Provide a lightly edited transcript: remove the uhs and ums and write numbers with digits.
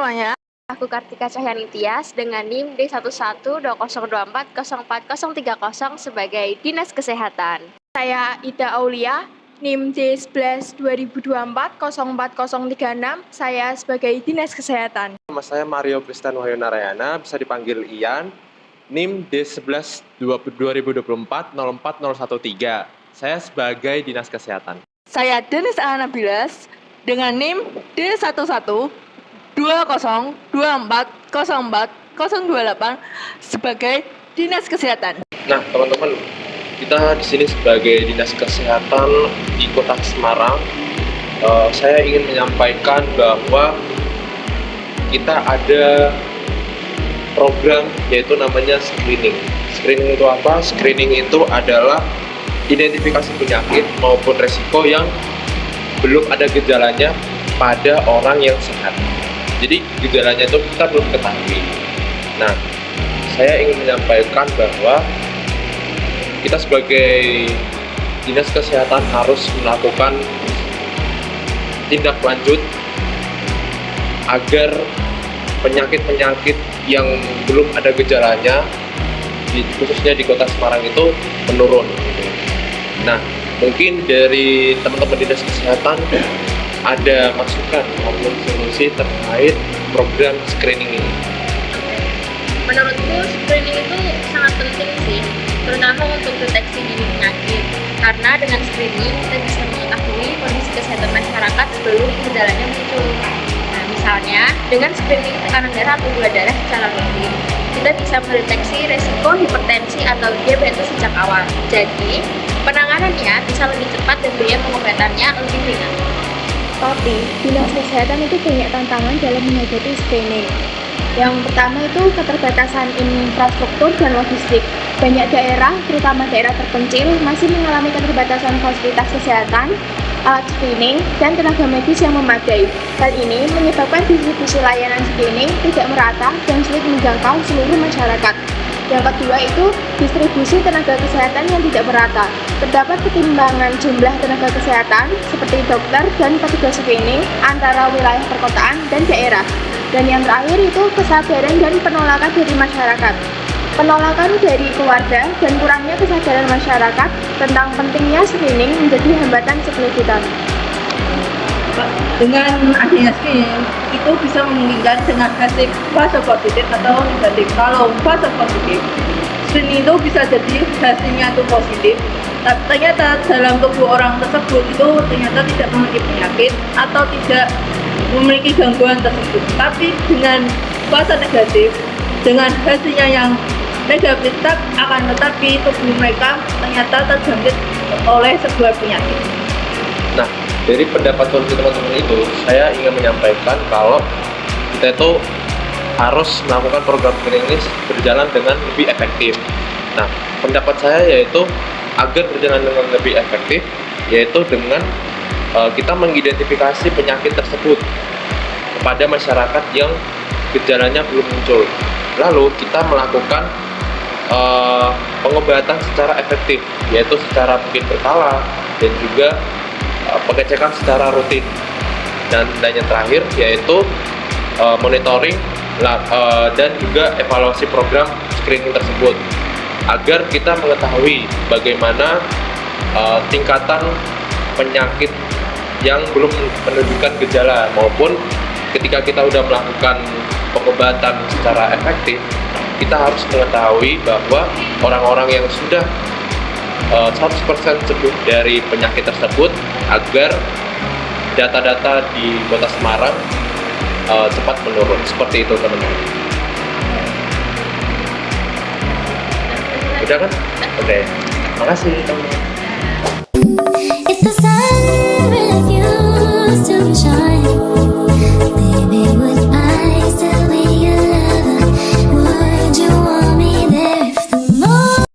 semuanya. Aku Kartika Cahyani Tias dengan NIM D1120240430 sebagai Dinas Kesehatan. Saya Ida Aulia, NIM D11 2024-04036. Saya sebagai Dinas Kesehatan. Nama saya Mario Kristan Wahyu Narayana, bisa dipanggil Ian, NIM D11 2024-04013. Saya sebagai Dinas Kesehatan. Saya Denis Anabilas dengan NIM D1120240408 sebagai Dinas Kesehatan. Nah, teman-teman, kita di sini sebagai Dinas Kesehatan di Kota Semarang. Saya ingin menyampaikan bahwa kita ada program yaitu namanya screening. Screening itu apa? Screening itu adalah identifikasi penyakit maupun resiko yang belum ada gejalanya pada orang yang sehat. Jadi gejalanya itu kita belum ketahui. Nah, saya ingin menyampaikan bahwa kita sebagai Dinas Kesehatan harus melakukan tindak lanjut agar penyakit-penyakit yang belum ada gejalanya, khususnya di Kota Semarang itu menurun. Nah, mungkin dari teman-teman Dinas Kesehatan ada masukan maupun solusi terkait program screening ini. Menurutku screening itu sangat penting sih, terutama untuk deteksi dini penyakit. Karena dengan screening kita bisa mengetahui kondisi kesehatan masyarakat sebelum gejalanya muncul. Nah, misalnya dengan screening tekanan darah atau gula darah secara rutin, kita bisa mendeteksi resiko hipertensi atau diabetes sejak awal. Jadi, penanganannya bisa lebih cepat dan biaya pengobatannya lebih ringan. Tapi, Dinas Kesehatan itu banyak tantangan dalam menghadapi screening. Yang pertama itu keterbatasan infrastruktur dan logistik. Banyak daerah, terutama daerah terpencil, masih mengalami keterbatasan fasilitas kesehatan, alat screening, dan tenaga medis yang memadai. Hal ini menyebabkan distribusi layanan screening tidak merata dan sulit menjangkau seluruh masyarakat. Yang kedua itu distribusi tenaga kesehatan yang tidak merata. Terdapat ketimbangan jumlah tenaga kesehatan seperti dokter dan petugas screening antara wilayah perkotaan dan daerah. Dan yang terakhir itu kesadaran dan penolakan dari masyarakat. Penolakan dari keluarga dan kurangnya kesadaran masyarakat tentang pentingnya screening menjadi hambatan signifikan. Dengan adanya screening itu bisa memungkinkan dengan hasil fase positif atau negatif. Kalau fase positif, screening itu bisa jadi hasilnya itu positif, tapi ternyata dalam tubuh orang tersebut itu ternyata tidak memiliki penyakit atau tidak memiliki gangguan tersebut. Tapi dengan fase negatif, dengan hasilnya yang negatif, akan tetapi tubuh mereka ternyata terjangkit oleh sebuah penyakit. Nah, dari pendapat solusi teman-teman itu, saya ingin menyampaikan kalau kita itu harus melakukan program screening ini berjalan dengan lebih efektif. Nah, pendapat saya yaitu agar berjalan dengan lebih efektif, yaitu dengan kita mengidentifikasi penyakit tersebut kepada masyarakat yang gejalanya belum muncul. Lalu kita melakukan pengobatan secara efektif, yaitu secara mungkin berkala dan juga pengecekan secara rutin. Dan yang terakhir yaitu monitoring dan juga evaluasi program screening tersebut agar kita mengetahui bagaimana tingkatan penyakit yang belum menunjukkan gejala, maupun ketika kita sudah melakukan pengobatan secara efektif, kita harus mengetahui bahwa orang-orang yang sudah 100% sembuh dari penyakit tersebut agar data-data di Kota Semarang cepat menurun. Seperti itu, teman-teman. Udah kan? Oke. Makasih, teman-teman.